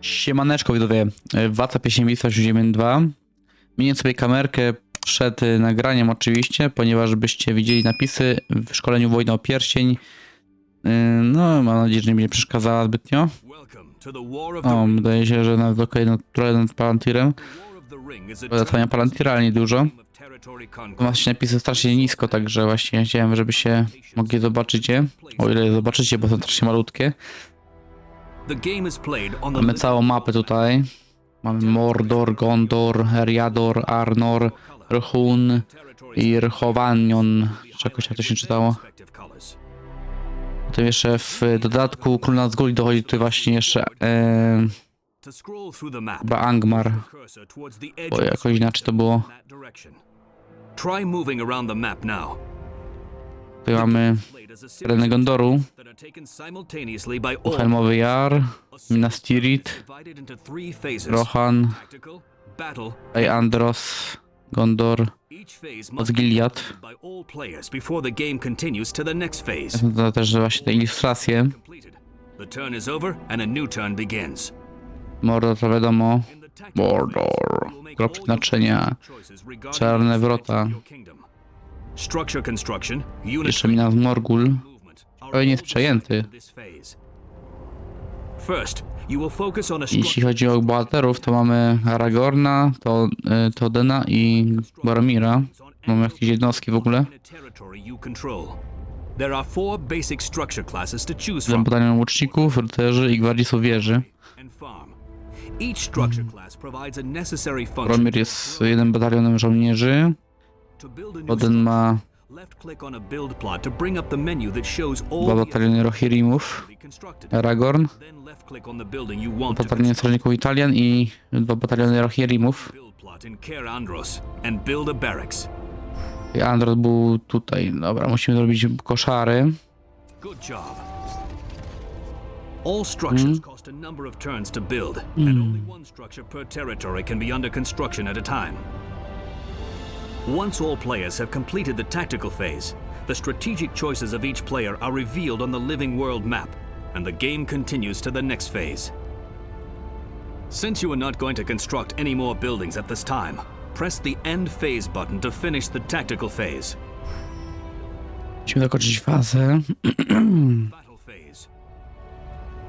Siemaneczko widzowie, Władca Pierścieni Śródziemie 2. Mienię sobie kamerkę przed nagraniem oczywiście, ponieważ byście widzieli napisy w szkoleniu Wojny o Pierścień. No, mam nadzieję, że nie będzie przeszkadzała zbytnio. O, wydaje się, że nawet okej, no trochę nad Palantirem. Trwania Palantira, ale niedużo. Właśnie napisy strasznie nisko, także właśnie chciałem, żebyście mogli zobaczyć je. O ile je zobaczycie, bo są strasznie malutkie. Mamy całą mapę tutaj. Mamy Mordor, Gondor, Eriador, Arnor, Rhun i Rhovanion. Czegoś jak to się czytało. Potem jeszcze w dodatku Król Nazguli dochodzi tutaj właśnie jeszcze chyba Angmar. Bo jakoś inaczej to było. Tutaj mamy tereny Gondoru, Helmowy Jar, Minas Tirith, Rohan, Andros, Gondor, Osgiliath. Są to też właśnie te ilustracje. Mordor to wiadomo, Mordor, Grob Przeznaczenia, Czarne Wrota. Jeszcze Minas Morgul. Ale nie jest przejęty. Jeśli chodzi o bohaterów, to mamy Aragorna, Todena i Boromira. Mamy jakieś jednostki w ogóle. Batalion łuczników, rycerzy i gwardzistów wieży. Boromir jest jednym batalionem żołnierzy. Toden ma dwa bataliony Rohirrimów, Aragorn, bataliony strażników Italian i dwa bataliony Rohirrimów. I Andros był tutaj. Dobra, musimy zrobić koszary. All structures cost a number of turns to build, and only one structure per territory can be under construction at a time. Once all players have completed the tactical phase, the strategic choices of each player are revealed on the living world map, and the game continues to the next phase. Since you are not going to construct any more buildings at this time, press the End Phase button to finish the tactical phase. Musimy dokończyć fazę.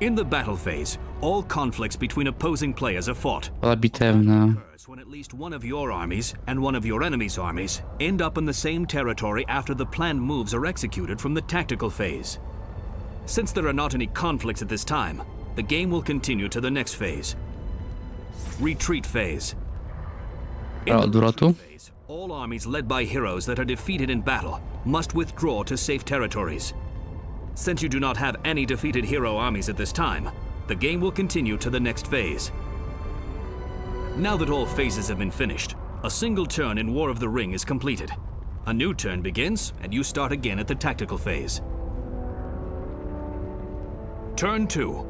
In the battle phase, all conflicts between opposing players are fought. Bitewna. When at least one of your armies and one of your enemy's armies end up in the same territory after the planned moves are executed from the tactical phase. Since there are not any conflicts at this time, the game will continue to the next phase. Retreat phase. In the retreat phase, all armies led by heroes that are defeated in battle must withdraw to safe territories. Since you do not have any defeated hero armies at this time, the game will continue to the next phase. Now that all phases have been finished, a single turn in War of the Ring is completed. A new turn begins, and you start again at the tactical phase. Turn 2.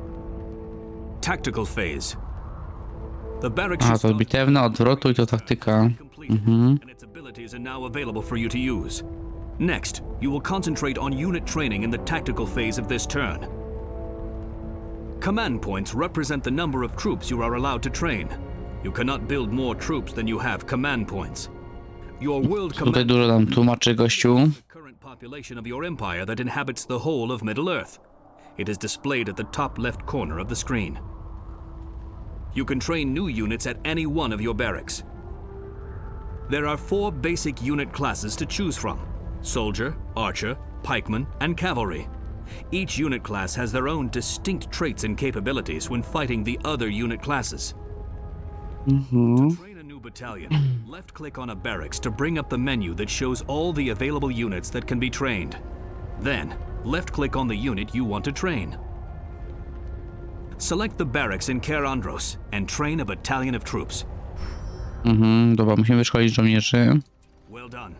Tactical phase. The barracks A, to bitewna, odwrotu i to taktyka. and its abilities are now available for you to use. Next, you will concentrate on unit training in the tactical phase of this turn. Command points represent the number of troops you are allowed to train. You cannot build more troops than you have command points. Your world Tutaj dużo nam tłumaczy gościu. the current population of your empire that inhabits the whole of Middle-earth. It is displayed at the top left corner of the screen. You can train new units at any one of your barracks. There are 4 basic unit classes to choose from: Soldier, Archer, Pikeman, and Cavalry. Each unit class has their own distinct traits and capabilities when fighting the other unit classes. To train a new battalion, left-click on a barracks to bring up the menu that shows all the available units that can be trained. Then, left-click on the unit you want to train. Select the barracks in Caer Andros and train a battalion of troops. Dobra, musimy wyszkolić żołnierzy. Well done.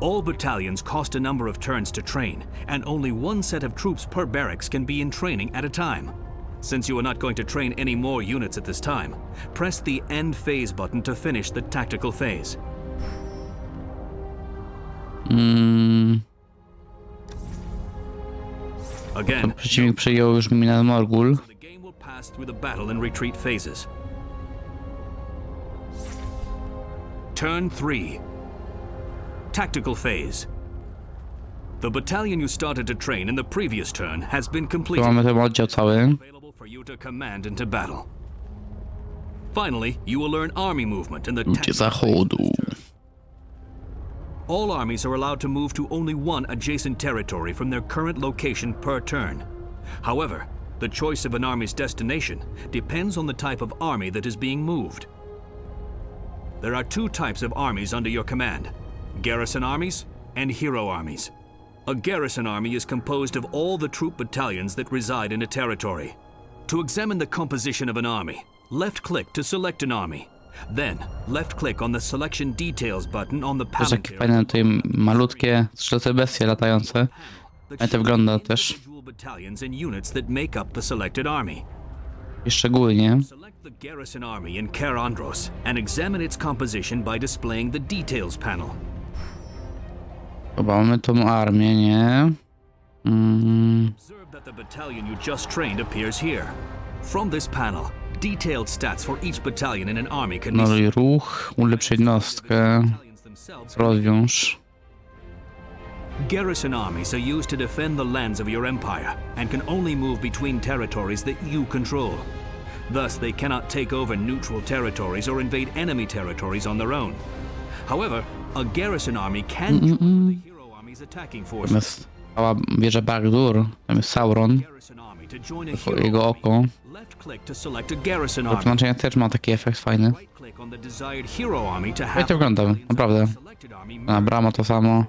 All battalions cost a number of turns to train, and only one set of troops per barracks can be in training at a time. Since you are not going to train any more units at this time, press the End Phase button to finish the tactical phase. Przeciwnik przejął już Minas Morgul. pass through the battle and retreat phases. Turn 3. Tactical phase. The battalion you started to train in the previous turn has been Tu completed. mamy ten oddział cały. Available for you to command into battle. Finally, you will learn army movement in the Ludzie tactical zachodu. All armies are allowed to move to only one adjacent territory from their current location per turn. However, the choice of an army's destination depends on the type of army that is being moved. There are two types of armies under your command: garrison armies and hero armies. A garrison army is composed of all the troop battalions that reside in a territory. To examine the composition of an army, left-click to select an army. Then, left-click on the Selection Details button on the Też panel. jakie fajne tutaj malutkie strzelce bestie latające. Ale to wygląda też. Individual battalions and units that make up the selected army. I szczególnie. Select the garrison army in Karandros and examine its composition by displaying the Details panel. Chyba mamy tą armię, nie? Observe that the battalion you just trained appears here. From this panel, detailed stats for each battalion in an army can be seen. Noluj ruch, ulepsz jednostkę, Battalions themselves can be rozwiąż. Garrison armies are used to defend the lands of your empire and can only move between territories that you control. Thus, they cannot take over neutral territories or invade enemy territories on their own. However, a garrison army can join with the hero army's attacking Tam forces. jest cała wieża Bagdur, tam jest Sauron, Garrison army to join a to hero jego army. oko. Left click to select a garrison To army. tłumaczenie też ma taki efekt fajny. Right click on the desired hero army to I have to wygląda, naprawdę. selected army Na brama to samo.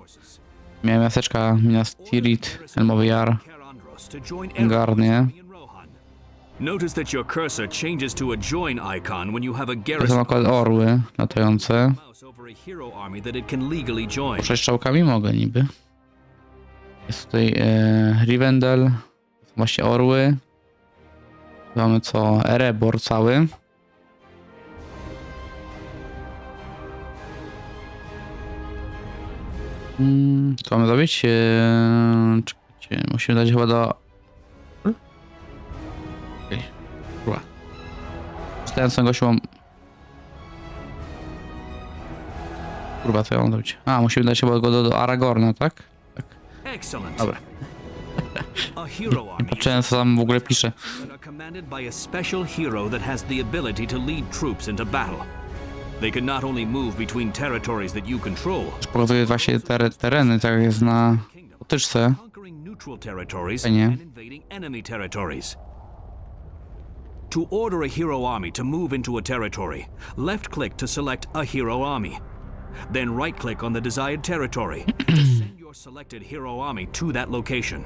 Miałem miasteczka Minas Tirith, Elmowy Jar, Garnie. Notice that your cursor changes to a join icon when you have a To są garrison akurat orły latające. mouse over a hero army that it can legally join. Przestrzałkami mogę niby. Jest tutaj Rivendell, są właśnie orły. Tu mamy co? Erebor cały. Co mamy zrobić? Czekajcie, musimy dać chyba do... Okej, kurwa. Czytając tego gościu mam... Kurwa, co ja mam zrobić? A, musimy dać chyba go do Aragorna, tak? Tak. Excellent. Dobra. A hero army Patrzyłem, co tam w ogóle pisze. that are commanded by a special hero that has the ability to lead troops into battle. They can not only move between territories that you control, Pokazuje właśnie tereny, tak jak jest na potyczce. conquering neutral territories Fajnie. and invading enemy territories. To order a hero army to move into a territory, left-click to select a hero army. Then right-click on the desired territory to send your selected hero army to that location.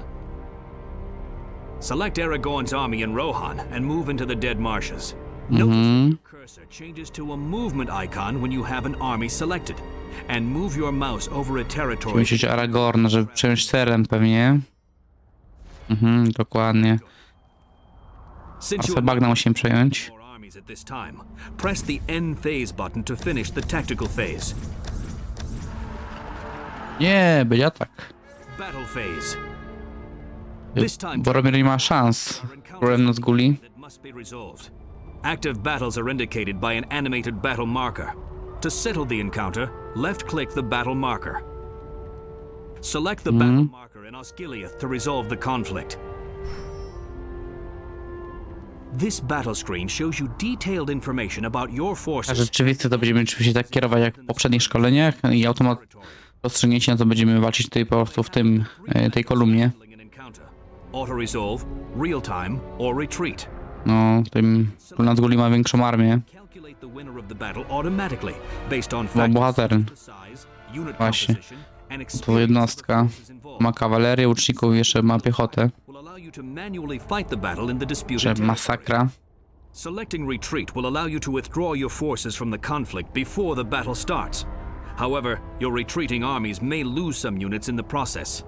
Select Aragorn's army in Rohan and move into the Dead Marshes. Notice that your cursor changes to a movement icon when you have an army selected, and move your mouse over a territory. Musieć Aragorna, żeby przejąć teren pewnie. Dokładnie. Since A you co bagna musimy przejąć. more armies at this time, press the End Phase button to finish the tactical phase. Nie, będzie atak. Battle phase. This time, Boromir nie ma szans. Królem Nazguli. that must be resolved. Active battles are indicated by an animated battle marker. To settle the encounter, left-click the battle marker. Select the battle marker in Osgiliath to resolve the conflict. This battle screen shows you detailed information about your A forces. rzeczywiście to będziemy oczywiście tak kierować jak w poprzednich szkoleniach i automat rozstrzygnięcie, no to będziemy walczyć tutaj po prostu w tym, tej kolumnie. Auto-resolve, real-time, or retreat. No, tym Król Nazguli ma większą armię. Calculate the winner of the battle automatically based on Ma factors bohater. such as size, unit Właśnie. composition, and To experience jednostka. of the forces involved. Ma kawalerię, łuczników, jeszcze ma piechotę. Will allow you to manually fight the battle in the disputed Że territory. masakra. Selecting retreat will allow you to withdraw your forces from the conflict before the battle starts. However, your retreating armies may lose some units in the process.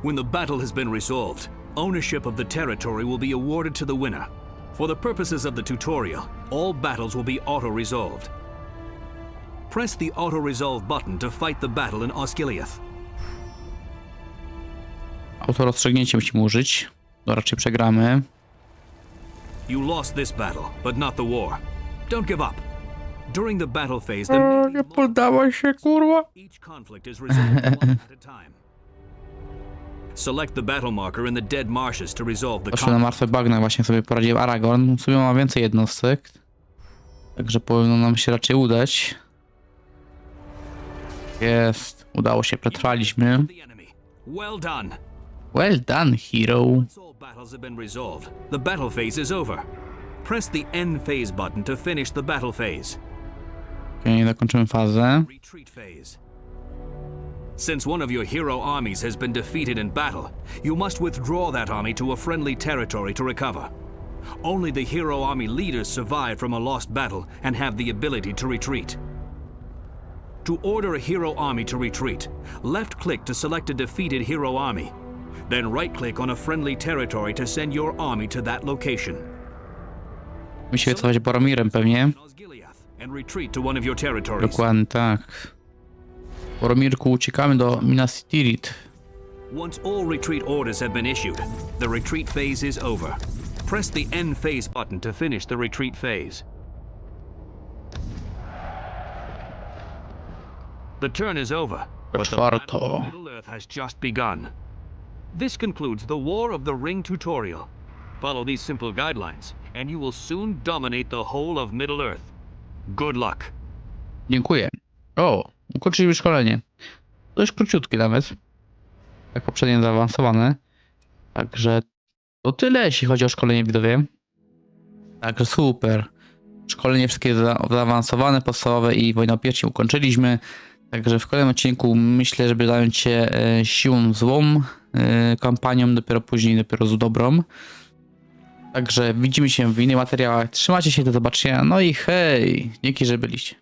When the battle has been resolved, ownership of the territory will be awarded to the winner. For the purposes of the tutorial, all battles will be auto-resolved. Press the auto-resolve button to fight the battle in Osgiliath. Auto rozstrzygnięcie musimy użyć. No raczej przegramy. You lost this battle, but not the war. Don't give up. During the battle phase, the main Nie poddała się, kurwa. each conflict is resolved one at a time. Select the battle marker in the dead marshes to resolve the Proszę na conflict. martwe bagna właśnie sobie poradził Aragorn. W sumie ma więcej jednostek. Także powinno nam się raczej udać. Jest. Udało się, przetrwaliśmy. The enemy. Well done. Well done, hero. Once all battles have been resolved, the battle phase is over. Press the end phase button to finish the battle phase. Okej, zakończymy fazę. Retreat phase. Since one of your hero armies has been defeated in battle, you must withdraw that army to a friendly territory to recover. Only the hero army leaders survive from a lost battle and have the ability to retreat. To order a hero army to retreat, left-click to select a defeated hero army. Then right-click on a friendly territory to send your army to that location. Musimy cofać Boromirem pewnie. Osgiliath and retreat to one of your territories. Dokładnie tak. Boromirku, uciekamy do Minas Tirith. Once all retreat orders have been issued, the retreat phase is over. Press the end phase button to finish the retreat phase. The turn is over, but the battle of Middle-earth has just begun. This concludes the War of the Ring tutorial. Follow these simple guidelines, and you will soon dominate the whole of Middle-earth. Good luck. Dziękuję. O, ukończyliśmy szkolenie. Dość króciutkie nawet. Jak poprzednie zaawansowane. Także to tyle, jeśli chodzi o szkolenie, widzowie. Także super. Szkolenie wszystkie zaawansowane, podstawowe i Wojnę o Pierścień ukończyliśmy. Także w kolejnym odcinku myślę, żeby zająć się siłą złą kampanią, dopiero później dopiero z dobrą. Także widzimy się w innych materiałach. Trzymajcie się, do zobaczenia. No i hej, dzięki, że byliście.